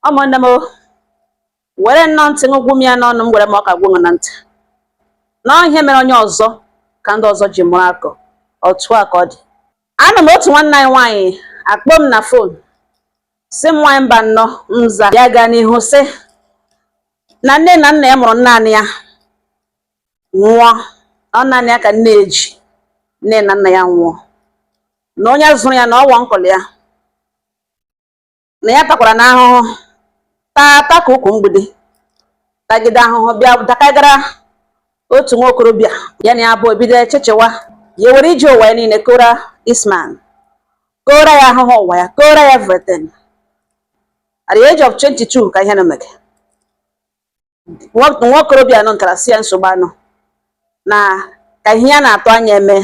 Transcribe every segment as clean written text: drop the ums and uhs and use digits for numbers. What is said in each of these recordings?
Ọmụnne m were nnọọ ntị ngwụ m ya n'ọnụ m gwere m ọka gwụ na ntị na ihe mere onye ọzọ ka ndị ọzọ ji mụrụ akọ otu a ka ọ dị. Ana m otu nwanne anyị nwaanyị akpọ m na fon si m nwaanyị mba nnọọ nza ya gaa n'ihu sị na nne na nna ya mụrụ naanị ya nwụọ, ọ naanị ya ka nne eji, nne na nna ya nwụọ, na onye zụrụ ya na ọwọ nkọlị ya na ya takwara n'ahụhụ taa ka ụkwụ mgbidi tagide ahụhụ bịa dakagara otu nwa okorobịa ya na ya bụ ebido echechewa ya were ije ụwa ya niile kora Isman, kora ya ahụhụ ụwa ya, kora ya everything. At the age of 22 ka ihe na mege nwa okorobịa nọ ntara si ya nsogbu anọ na ka ihe ya na-atụ anya eme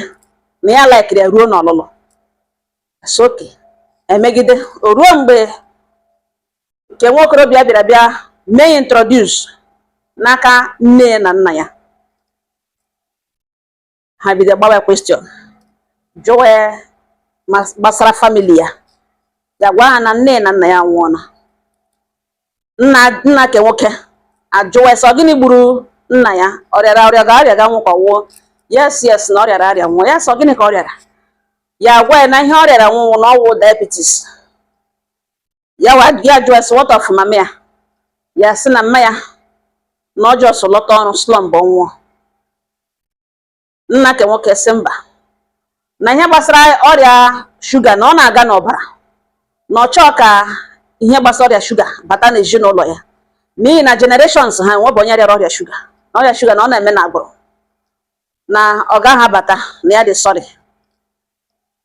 na ya laikiri ya ruo n'ọlụlụ soke emegide o ruo mgbe nke nwa okorobịa bịara bịa mee introduce n'aka nne na nna ya. Ha bido gbawa question jụwa gbasara famili ya gwa ha na nne na nna ya nwụọna. Nna ke nwoke ajụwa sọ gịnị gburu nna ya, ọrịara ọrịa ga nwụkọ nwụọ. Yes na ọrịara arịa nwụọ. Ya sọ gịnị ka ọ rịara? Ya gwa ya na ihe ọ rịara nwụwụ na ọwụ diabetes. Ya jụọ sị what of mama ya? Ya sị na mma ya na ọjọọ so lọta ọrụ slump nwụọ. Nna ke nwoke sị mba na ihe gbasara ọrịa shuga na ọ na-aga n'ọbara na ọ chọọ ka ihe gbasara ọrịa shuga bata n'ezinụlọ ya n'ihi na generations ha nwebụ onye rịara ọrịa shuga na ọ na-eme na agbụrụ na ọ gaghị abata na ya dị sọrị.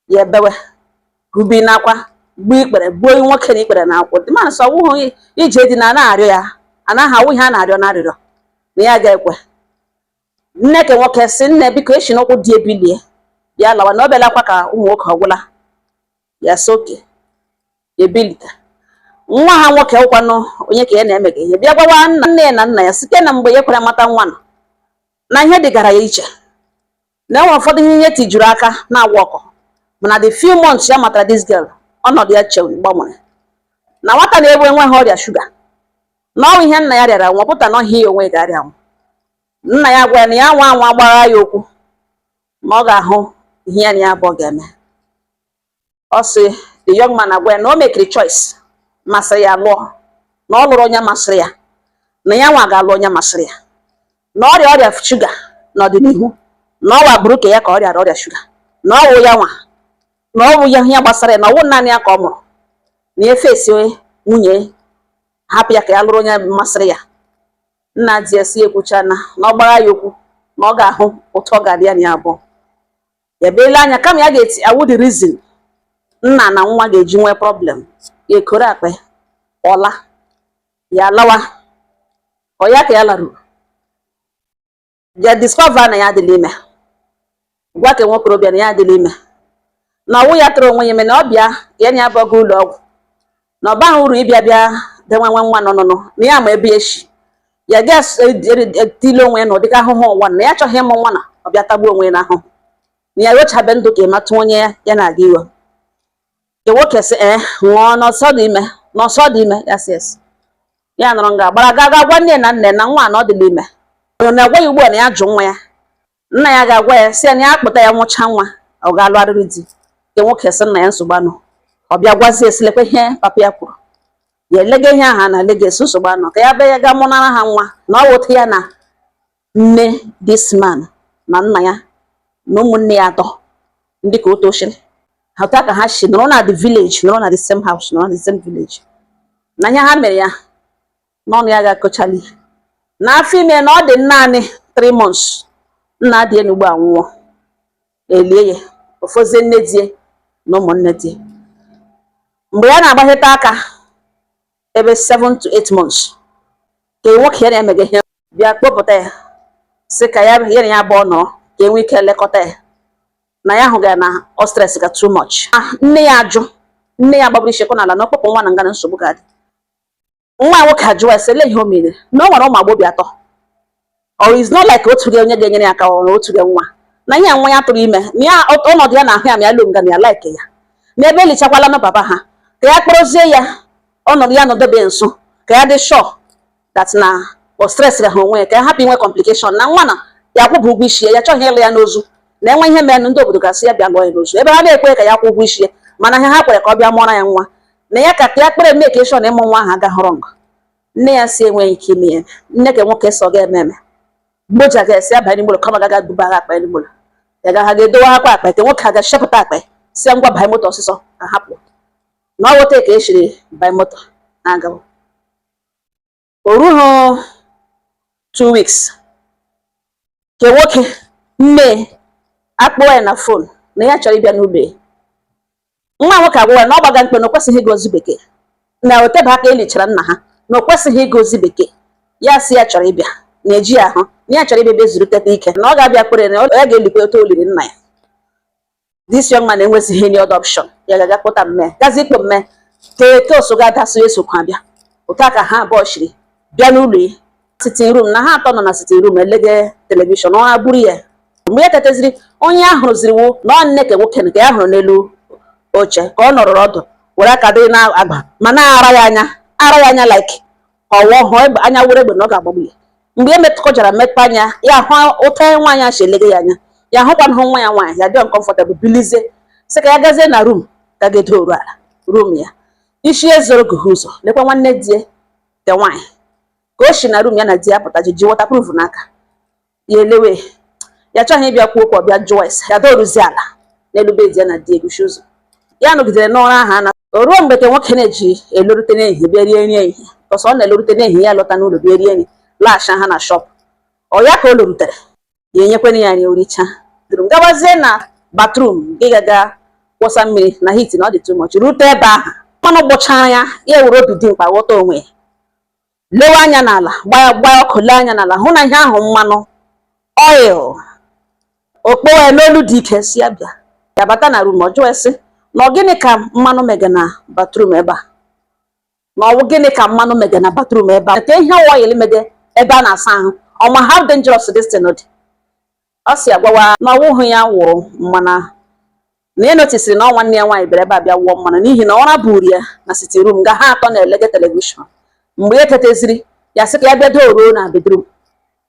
Ya ebewe rubi n'akwa gbuo ikpere gbuo nwoke na ikpere na akwụ dị ma nsọ ọwụghị ije dị na na-arịọ ya anaghị awụ ihe a na-arịọ na ya ga-ekwe. Nne ke nwoke sị nne biko echi n'ụkwụ dị ebilie bịa lawa na ọ bịalakwa ka ụmụ nwoke ọgwụla. Ya sị oke ebilite nwa ha nwoke ụkwanụ onye ka ya na-emega ihe bịa gwawa nne na nna ya site na mgbe ya kwere mata nwa nọ na ihe dịgara ya iche na enwere ụfọdụ ihe tijuru aka na-agwa ọkọ mana the few months ya matara this girl ọnọdụ ya chewu gbanwere na nwata na-ebu enweghị ọrịa shuga na ọnwụ ihe nna ya rịara nwa pụta na ọhịa ya onwe ga-arịa nwa. Nna ya gwa ya na ya nwa anwa gbara ya okwu ma ọ ga-ahụ ihe ya na ya abụọ ga-eme. Ọ sị the young man agwa ya na o mekiri choice masịrị ya lụọ na ọ lụrụ onye masịrị ya na ya nwa ga-alụ onye masịrị ya na ọrịa shuga n'ọdịnihu na ọ wa bụrụ ka ya ka ọ rịara ọrịa shuga na ọ wụ ya nwa na ọ bụ ya ihe gbasara ya na ọ wụ naanị ya ka ọ mụrụ na efesi nwunye hapụ ya ka ya lụrụ onye masịrị ya. Nna di ya si ekwucha na ọ gbara ya okwu na ọ ga-ahụ ụtọ ọ ga-adị ya na ya abụọ. Ya beela anya kama ya ga-eti awụ the reason nna na nwa ga-eji nwee problem ya ekoro akpa ọla ya lawa ọ ya ka ya laruru ya discover na ya adịla ime gwa ka nwokorobịa na ya adịla ime na ọwụ ya tụrụ onwe ya ime na ọ bịa ya na ya abụọ gaa ụlọ ọgwụ na ọ baghị uru ịbịa bịa denwe nwa nọ na ya ma ebe echi ya ga-etile onwe ya na ụdịka ahụhụ ụwa na ya achọghị ịmụ nwa na ọ bịa tagbuo onwe ya n'ahụhụ na ya wechabe ndụ ka ịmatụ onye ya na-aga iwe. Ke nwoke sị nwụọ n'ọsọ dị ime ya sị ya nọrọ nga gbara ga gwa nne na nne na nwa na ọ dịla ime na-agwa ya ugbu a na ya jụ nwa ya. Nna ya ga-agwa ya sị ya na ya kpụta ya nwụcha nwa ọ ga-alụ arịrị di. Ke nwoke sị nna ya nsogbu anọ ọ bịa gwazie esilekwa ihe papa ya kwuru ya elege ihe aha na Lagos nsogbu anọ ka ya bịa ya ga mụnara ha nwa na ọ wụta ya na nne this man na nna ya na ụmụnne ya atọ ndị ka o tochiri hata ka ha si nọrọ na the village nọrọ na the same house nọrọ na the same village na ihe ha mere ya n'ọnụ ya ga-akọchali n'afọ ime na ọ dị naanị 3 months nna dị n'ugbo anwụọ elie ya ofozie nne die na ụmụnne die. Mgbe ya na-agbahịta aka ebe 7 to 8 months ka nwoke ya na-emega ihe bịa kpọpụta ya sị ka ya na ya abụọ nọ ka enwe ike lekọta ya na ya hụga na ọ stress ga too much. Nne ya ajụ nne ya gbagburu ishekwa n'ala na ọkpọkpọ nwa na nga na nsogbu ga-adị. Nwa nwoke ajụwa ya sị lee ihe o mere na ọ nwere ụmụ agbọghọ atọ or is not like otu gị onye ga-enyere ya aka ọrụ otu gị nwa na ihe nwa ya tụrụ ime na ya ọnọdụ ya na ahụ ya ma ya lụ nga na ya like ya n'ebe elichakwala na papa ha ka ya kpọrọzie ya ọnọdụ ya nọdebe nso ka ya dị sure that na o stress ga ha onwe ka ya hapụ inwe complication na nwa na ya kwụbụ ụgwọ isi ya chọghị ịlụ ya n'ozu na enwe ihe mere ndị obodo gasị ya bịa lụọ ya n'ozu ebe ha na-ekwe ka ya kwụ ụgwọ isi mana ha kwere ka ọ bịa mụọra ya nwa na ya ka ya kpere mmekeshọn ịmụ nwa ahụ agahụrụ nga nne ya si enweghị ike ime ya nne ka nwoke so ga eme mgboja ga-esi abanye n'ime ụlọ kama gaga duba ha akpa n'ime ụlọ ya ga ha ga-edowe akwa akpa ka nwoke ha ga-eshepụta akpa si ngwa banye moto ọsịsọ ka hapụ na ọ wote ka eshiri banye moto na-agawa o rughị 2 weeks ke nwoke mme akpọ ya na fon na ya chọrọ ịbịa n'ụlọ ya nwa nwoke agwa ya na ọ gbaga mkpe na o kwesịghị ịga ozi bekee na otebe aka elichara nna ha na o kwesịghị ịga ozi bekee ya si ya chọrọ ịbịa na-eji ahụ na ya chọrọ ịbịa zuru teta ike na ọ ga-abịa kpere na ya ga-elikwa otu oliri nna ya this young man enwezighị any other option ya ga-aga kpụta mme gazi ikpo mme tete oso ga-adasị esokwa abịa otu aka ha abụọ shiri bịa n'ụlọ ya sitting room na ha atọ nọ na sitting room elege telivishọn ọ buru ya mgbe ya teteziri onye ahụ ziriwo na ọ nne ka nwoke nke ya hụrụ n'elu oche ka ọ nọrọ ọdụ were aka dị na-agba ma na-ara ya anya like ọwọ hụ anya were egbe na ọ ga-agbagbu ya mgbe e metụkọjara mmepe anya ya hụ ụta nwaanyị a si elege ya anya ya hụkwana hụ nwa ya nwaanyị ya dị uncomfortable bilize sị ka ya gazie na room ka ga-edo oru ala room ya isi ezoro gụha ụzọ lekwa nwanne die nke nwaanyị ka o si na room ya na di ya pụta ji waterproof n'aka ya elewe ya chọghị ịbịa kwuo okwu ọbịa jụọ ese ya doruzi ala n'elu bedi ya na di eguchi ụzọ ya nọgidere n'ọrụ ahụ na o ruo mgbe ka nwoke na-eji elorute n'ehihie bịa rie nri ehihie ọsọ ọ na-elorute n'ehihie ya lọta n'ụlọ bịa rie nri laghachi ha na shop ọ ya ka o lorutere ya enyekwana ya nri oricha gabazie na bathroom gị gaga kwọsa mmiri na hit na ọ dị too much rute ebe ahụ mmanụ gbụchara ya were obi dị mkpa ghọta onwe ya lewe anya n'ala gbaa ọkụ lee anya n'ala hụ na ihe ahụ mmanụ oil okpo ya n'olu dị ike si ya bịa ya bata na room ọ jụọ esi na ọ gịnị ka mmanụ mega na bathroom ebe a na ọ gịnị ka mmanụ mega na bathroom ebe a ka ihe oil mege ebe a na-asa ahụ ọ ma how dangerous this thing dị ọ si agwawa na ọwụhụ ya wụrụ mmanụ na ya notisiri na ọ nwanne ya nwaanyị bịara ebe a bịa wụọ mmanụ n'ihi na ọra buru ya na sitting room ga ha atọ na-elege telivishọn mgbe ya teteziri ya sị ka ya bịa doo na bedroom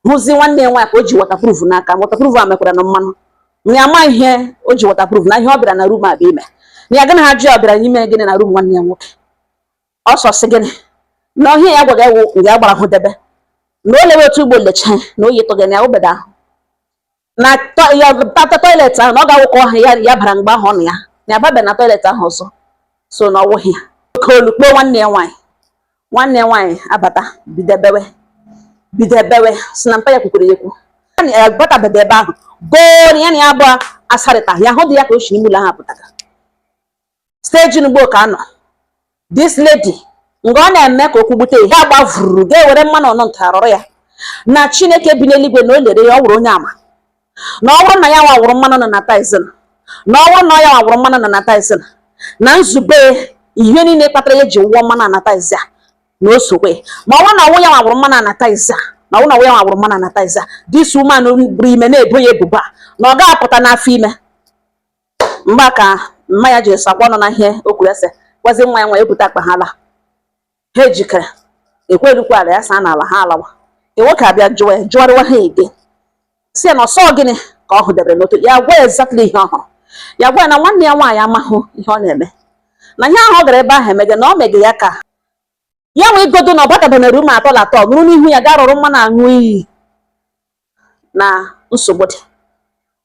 hụzi nwanne ya nwaanyị ka o ji waterproof n'aka waterproof a mekwara na mmanụ na ya ama ihe o ji waterproof na ihe ọ bịara na room a bịa ime na ya gana ha jụ ya ọ bịara n'ime gịnị na room nwanne ya nwoke ọ sọsị gịnị na ọhịa ya gwaga ewu nga ya gbara hụ debe na o lewe otu ugbo lecha na oyi tọga na ya obede ahụ na tata toilet ahụ na ọ ga-awụkọ ọha ya bara mgbe ahụ na ya babe na toilet ahụ ọzọ so na ọwụghị ya oke olukpo nwanne ya nwaanyị abata bido ebewe si na mpa ya kwukwere ekwu ya batabede ebe ahụ goo ya na ya abụọ asarịta ya hụ dị ya ka o si n'ime ụlọ ahụ apụtaga steji n'ugbo ka anọ this lady mgbe ọ na-eme ka okwu gbute ya gbavuru ga-ewere mmanụ ọnụ ntarọrọ ya na Chineke bi n'eluigwe na o lere ya ọ wụrụ onye ama na ọ bụrụ na ya nwawụrụ mmanụ nọ na taizin na ọ bụrụ na ya nwawụrụ mmanụ nọ na taizin na nzube ihe niile kpatara ya ji wụọ mmanụ na taiz a na o sokwe ma ọ bụrụ na ọnwụ ya nwawụrụ mmanụ na taiz a na ọ bụrụ na ọnwụ ya nwawụrụ mmanụ na taiz a this woman buru ime na-ebo ya ebubo na ọ ga-apụta n'afọ ime mgbe ka mma ya ji sakwa ọnụ na ihe o kwuru ese gwazi nwa ya nwa ebute akpa ha ala ha ejikere ekwerukwa ala ya saa n'ala ha alawa nwoke abịa jụọrịwa ha ege si ya na ọsọ gịnị ka ọ hụdebere n'otu ya gwa exactly ihe ọhụrụ ya gwa ya na nwanne ya nwaanyị amahụ ihe ọ na-eme na ihe ahụ ọ gara ebe ahụ emege na ọ mege ya ka ya nwee igodo na ọ batabeghị rum atọ la atọ nụrụ n'ihu ya ga rụrụ mmanụ aṅụ iyi na nsogbu dị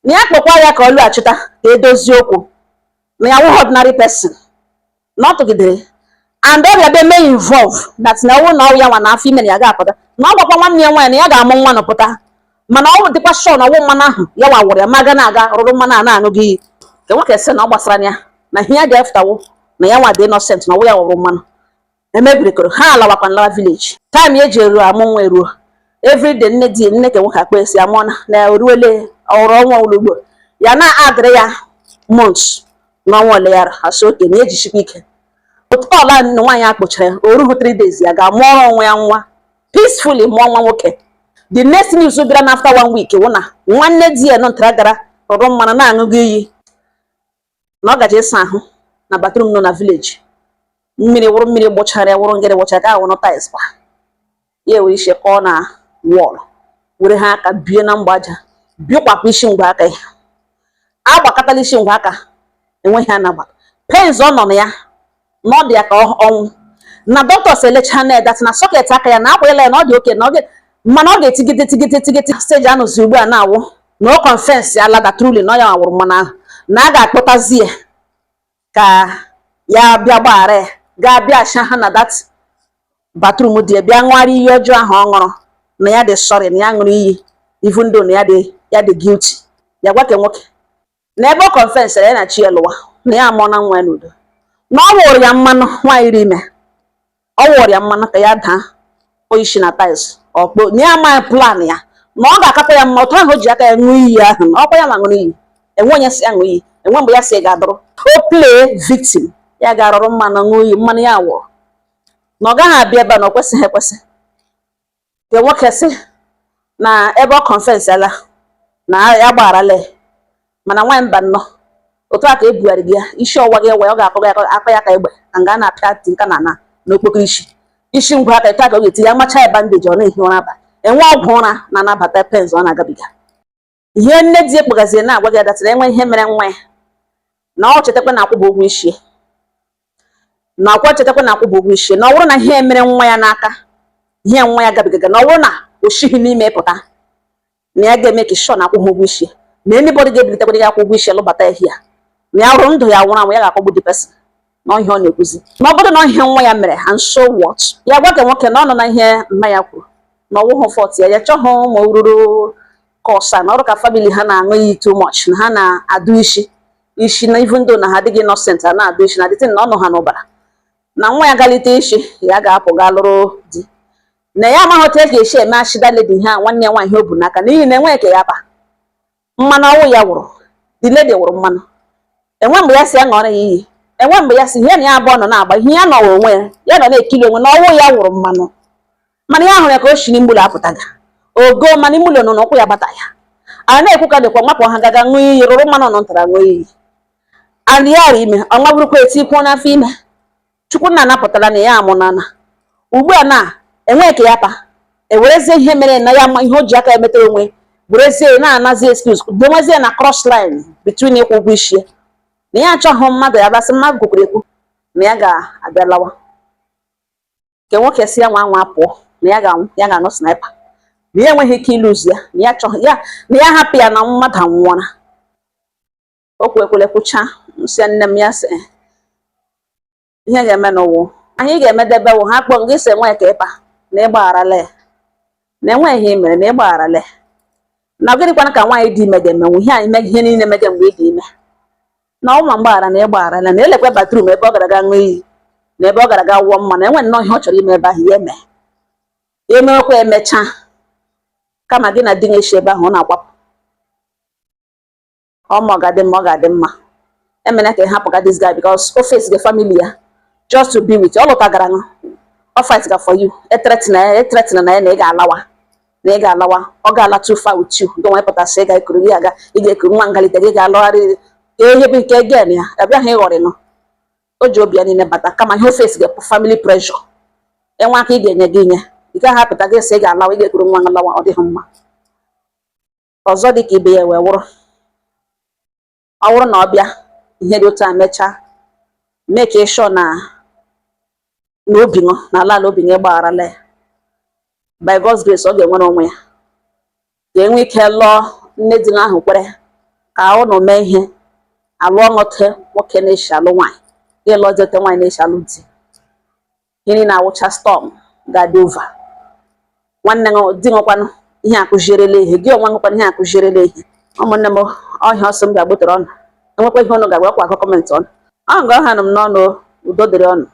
na ya kpọkwa ya ka ọ lụghachita ka edozie okwu na ya wụ ordinary person na ọ tụgidere and ọ bịa be mee involve that na ọwụ na ọwụ ya nwa na afọ ime na ya ga-apụta na ọ gwakwa nwanne ya nwaanyị na ya ga-amụ nwa nọpụta mana ọ dịkwa shọ na ọwụ mmanụ ahụ ya wawụrụ ya maga na-aga rụrụ mmanụ a na-aṅụ gị iyi ka nwoke sị na ọ gbasara ya na ihe ya ga-efutawo na ya nwa dị innocent na ọwụ ya wụrụ mmanụ emebirikoro ha alawakwa nlawa village time eji eru amụ nwa eruo everyday nne ka nwoke akpa esi amụọna na oruole ọrụ ọnwa olugbo ya na-adịrị ya months n'ọnwa ole ya asị oke na ejichikwa ike otu ọla nwaanyị akpụchara o rughị 3 days ya ga-amụọrọ onwe ya nwa peacefully mụọ nwa nwoke the next news bịara na after 1 week wụ na nwanne di ya nọntara gara rụrụ mmanụ na-aṅụghị iyi na ọ gaje ịsa ahụ na bathroom nọ na village mmiri wụrụ mmiri gbụchara ya wụrụ ngịrị gbụchara ka ahụ nọ tiles kwa ya were isi kọọ na wọl were ha aka bie na mgbaja bikwapụ isi ngwa aka ya agbakọtala isi ngwa aka enweghị a na-agba pens ọ nọ na ya na ọ dị ya ka ọnwụ na dọkịta elecha na edat na sọket aka ya na akwanyela ya na ọ dị oke na mana ọ ga-etigide tigide steji anụzi ugbu a na-awụ na ọ konfensi ala datruli na ọ ya nwụrụ mmanụ ahụ na a ga-akpọtazi ya ka ya bịa gbaghara ya ga-abịa asha ha na dat batrum dị bịa ṅụgharị iyi ọjọọ ahụ ọ ṅụrụ na ya dị sọrị na ya ṅụrụ iyi even though na ya dị guilty ya gwa ke nwoke na ebe ọ konfensịrị ya na chi elụwa na ya amụọ na nwa ya n'udo na ọ wụrụ ya mmanụ nwaanyị iri ime ọ wụrụ ya mmanụ ka ya daa oyishi na tais ọkpọ na ya amaghị plan ya na ọ ga-akapụ ya mma otu ahụ o ji aka ya ṅụọ iyi ahụ na ọkwa ya ma ṅụrụ iyi enwe onye si ya ṅụọ iyi enwe mgbe ya si ga-adụrụ o play victim ya ga-arụrụ mmanụ ṅụọ iyi mmanụ ya wụrụ na ọ gaghị abịa ebe a na o kwesịghị ekwesị ka nwoke si na ebe ọ konfensịala na ya gbagharala mana nwaanyị mba nnọọ otu a ka ebugharị gị ya isi ọwa gị ewe ọ ga-akpọ gị aka ya ka egbe ka nga na-apịa ntị nka na n'okpokoro isi ngwa aka taa ka ọ ga-eti ya macha ya bandeji ọ na-ehi ụra abalị enwe ọgwụ ụra na-anabata pens ọ na-agabiga ihe nne di ekpoghazie na-agwa gị adatịra enwe ihe mere nwa ya na ọ chetakwa na akwụba ụgwọ isi na ọkwa chetakwa na akwụba ụgwọ isi na ọ bụrụ na ihe mere nwa ya n'aka ihe nwa ya gabigaga na ọ bụrụ na o shighi n'ime pụta na ya ga-eme ka shọ na akwụba ụgwọ isi na anybody ga-ebilitekwara ya akwụ ụgwọ isi lụbata ihe ya na ya hụrụ ndụ ya nwụrụ anwụ ya ga-akpọgbu dị pesin na ihe ọ na-ekwuzi na ọ bụrụ na ihe nwa ya mere and so what ya gwa ka nwoke na ọ nọ na ihe mma ya kwuru na ọwụghụ fọt ya ya chọghị ma o ruru kọsa na ọrụ ka famili ha na-aṅụ iyi too much na ha na-adụ isi na even though na ha adịghị innocent ha na-adụ isi na dịtị na ọ nọ ha n'ụbara na nwa ya galite isi ya ga-apụ ga lụrụ di na ya amaghị otu e ga-esi eme ashida ledi ha nwanne ya nwaanyị o bu n'aka n'ihi na enweghị ka ya ba mmanụ ọnwụ ya wụrụ di ledi wụrụ mmanụ enwe mgbe ya si ya ṅụọrọ ya iyi enwe mgbe ya si ihe na ya abụọ nọ na-agba ihe ya nọwụrụ onwe ya nọ na-ekiri onwe na ọnwụ ya wụrụ mmanụ mana ya hụrụ ya ka o si n'imụlọ apụtaga ogo mana imụlọ nọ n'ụkwụ ya gbata ya a na-ekwu ka dịkwa nwapụ ha gaga ṅụọ iyi rụrụ mmanụ nọ ntara ṅụọ iyi adị ya ara ime ọnwa bụrụkwa etikwuo n'afọ ime chukwu na anapụtara na ya amụnana ugbu a na enwe ka ya pa ewerezie ihe mere na ya ma ihe o ji aka emetere onwe werezie na-anazi excuse domezie na cross line between ịkwụ ụgwọ isi na ya achọghị mmadụ ya basị mmadụ kwukwuru ekwu na ya ga-abịa lawa nke nwoke si ya nwa nwa pụọ na ya ga-anụ sniper na ya enweghị ike ịlụzi ya na ya chọghị ya na ya hapụ ya na mmadụ anwụọra o kwekwere kwucha nsị nne m ya sị ihe ga-eme n'ụwụ anyị ga-emedebe wụ ha kpọọ gị si enwe ka ịpa na ịgbagharala ya na enweghị ihe mere na ịgbagharala ya na gịnịkwana ka nwaanyị dị ime ga-emenwu ihe anyị ihe niile mege mgbe ị dị ime na ụma mgbaghara na ịgbagharala na elekwe batrum ebe ọ gara ga ṅụọ iyi na ebe ọ gara ga wụọ mma na enwe nnọọ ihe ọ chọrọ ime ebe ahụ ya eme ya emewekwa emechaa kama gị na di na-eshi ebe ahụ ọ na-akwapụ ọ ga-adị mma ọ ga-adị mma emena ka ị hapụga this guy because o face the family ya just to be with you ọ lụtagara ọ fight ga for you etretina na ya na ị ga-alawa ọ ga-ala too far with you don't want pụtasị ị ga-ekuru gị aga ị ga-ekuru nwa ngalite gị ga-alụgharị ka ihe bụ nke gen ya abịaghị ịghọrị nọ o ji obi ya niile bata kama ihe o face ga family pressure enwe aka ị ga-enye gị nye ị gaghị apụta gị sị ị ga-alawa ị ga-ekuru nwa ngalawa ọ dịghị mma ọzọ dị ka ibe ya wee wụrụ ọ bụrụ na ọ bịa ihe dị otu a mechaa mee ka ịshọ na obi ṅụ na ala obi ṅụ gbagharala ya by God's grace ọ ga-enwere onwe ya ga-enwe ike lụọ nne di ahụ kwere ka ụnụ mee ihe alụọ ṅụte nwoke na-eshi alụ nwaanyị ga-elụ jete nwaanyị na-eshi alụ di ihe niile awụcha storm ga-adị over nwanne di nwekwanụ ihe akụzierela ihe gị onwe nwekwana ihe akụzierela ihe ụmụnne m ọhịa ọsọ m ga-agbutere ọnụ enwekwa ihe ọnụ ga-agwa kwa akọ kọmentị ọnụ ọ ga ọha nọ m n'ọnụ udo dịrị ọnụ